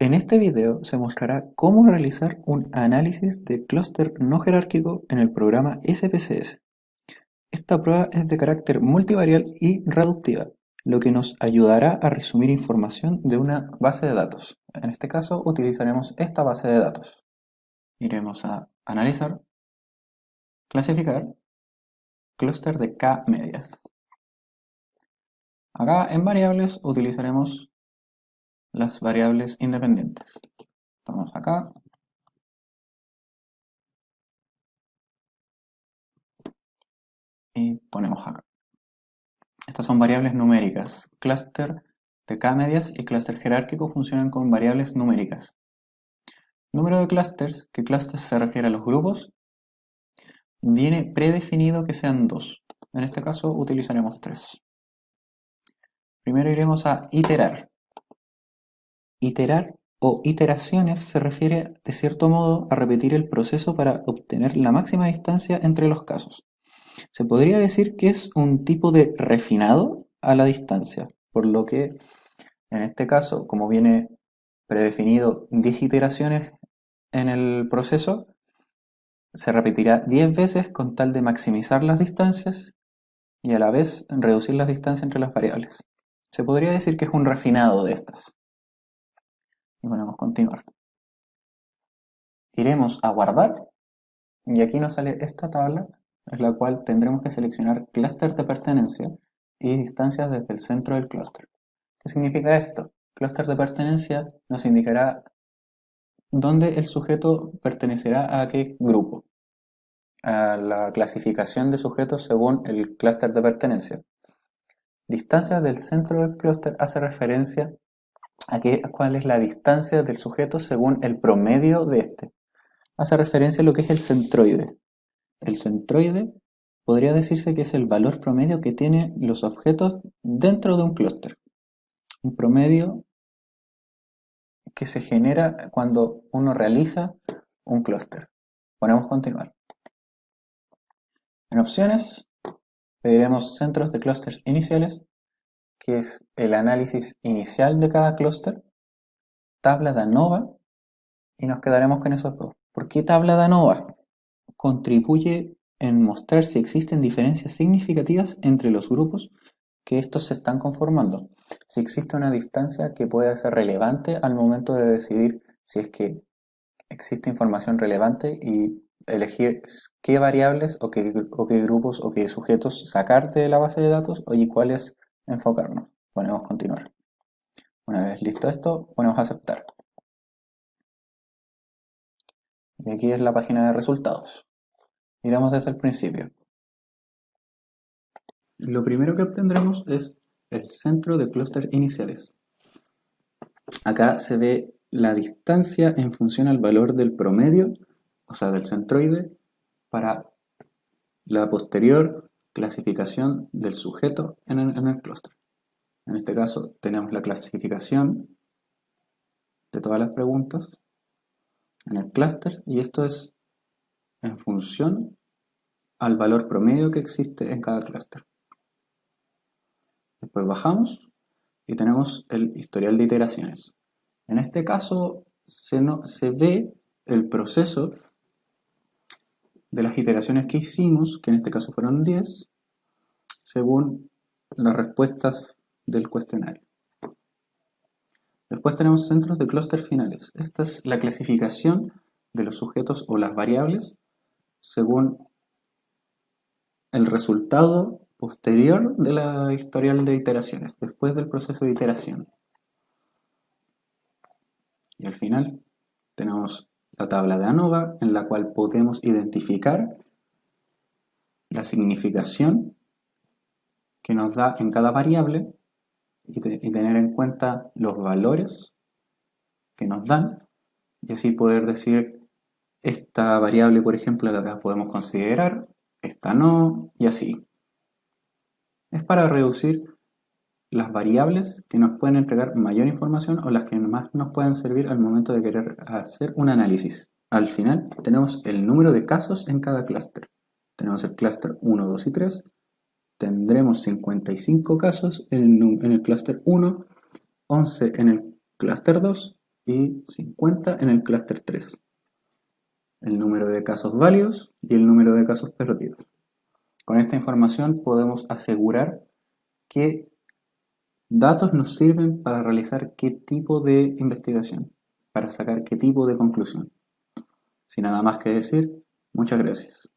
En este video se mostrará cómo realizar un análisis de clúster no jerárquico en el programa SPSS. Esta prueba es de carácter multivarial y reductiva, lo que nos ayudará a resumir información de una base de datos. En este caso utilizaremos esta base de datos. Iremos a Analizar, Clasificar, Clúster de K-medias. Acá en variables utilizaremos las variables independientes. Vamos acá y ponemos acá. Estas son variables numéricas. Clúster de K-medias y clúster jerárquico funcionan con variables numéricas. Número de clústeres, que clúster se refiere a los grupos, viene predefinido que sean 2. En este caso utilizaremos 3. Primero iremos a iterar. Iterar o iteraciones se refiere de cierto modo a repetir el proceso para obtener la máxima distancia entre los casos. Se podría decir que es un tipo de refinado a la distancia, por lo que en este caso, como viene predefinido 10 iteraciones en el proceso, se repetirá 10 veces con tal de maximizar las distancias y a la vez reducir las distancias entre las variables. Se podría decir que es un refinado de estas. Y ponemos continuar. Iremos a guardar y aquí nos sale esta tabla en la cual tendremos que seleccionar clúster de pertenencia y distancias desde el centro del clúster. ¿Qué significa esto? Clúster de pertenencia nos indicará dónde el sujeto pertenecerá a qué grupo, a la clasificación de sujetos según el clúster de pertenencia. Distancia del centro del clúster hace referencia a cuál es la distancia del sujeto según el promedio de este. Hace referencia a lo que es el centroide. El centroide podría decirse que es el valor promedio que tienen los objetos dentro de un clúster. Un promedio que se genera cuando uno realiza un clúster. Ponemos continuar. En opciones pediremos centros de clústeres iniciales, que es el análisis inicial de cada clúster, tabla de ANOVA, y nos quedaremos con esos dos. ¿Por qué tabla de ANOVA? Contribuye en mostrar si existen diferencias significativas entre los grupos que estos se están conformando. Si existe una distancia que pueda ser relevante al momento de decidir si es que existe información relevante y elegir qué variables o qué grupos o qué sujetos sacar de la base de datos y cuáles enfocarnos. Ponemos continuar. Una vez listo esto, ponemos aceptar. Y aquí es la página de resultados. Miramos desde el principio. Lo primero que obtendremos es el centro de clúster iniciales. Acá se ve la distancia en función al valor del promedio, o sea, del centroide, para la posterior clasificación del sujeto en el clúster. En este caso tenemos la clasificación de todas las preguntas en el clúster y esto es en función al valor promedio que existe en cada clúster. Después bajamos y tenemos el historial de iteraciones. En este caso se ve el proceso de las iteraciones que hicimos, que en este caso fueron 10, según las respuestas del cuestionario. Después tenemos centros de clúster finales. Esta es la clasificación de los sujetos o las variables según el resultado posterior de la historial de iteraciones, después del proceso de iteración. Y al final tenemos la tabla de ANOVA en la cual podemos identificar la significación que nos da en cada variable y tener en cuenta los valores que nos dan y así poder decir esta variable, por ejemplo, la podemos considerar, esta no, y así. Es para reducir las variables que nos pueden entregar mayor información o las que más nos pueden servir al momento de querer hacer un análisis. Al final tenemos el número de casos en cada clúster. Tenemos el clúster 1, 2 y 3. Tendremos 55 casos en el clúster 1, 11 en el clúster 2 y 50 en el clúster 3. El número de casos válidos y el número de casos perdidos. Con esta información podemos asegurar qué datos nos sirven para realizar qué tipo de investigación, para sacar qué tipo de conclusión. Sin nada más que decir, muchas gracias.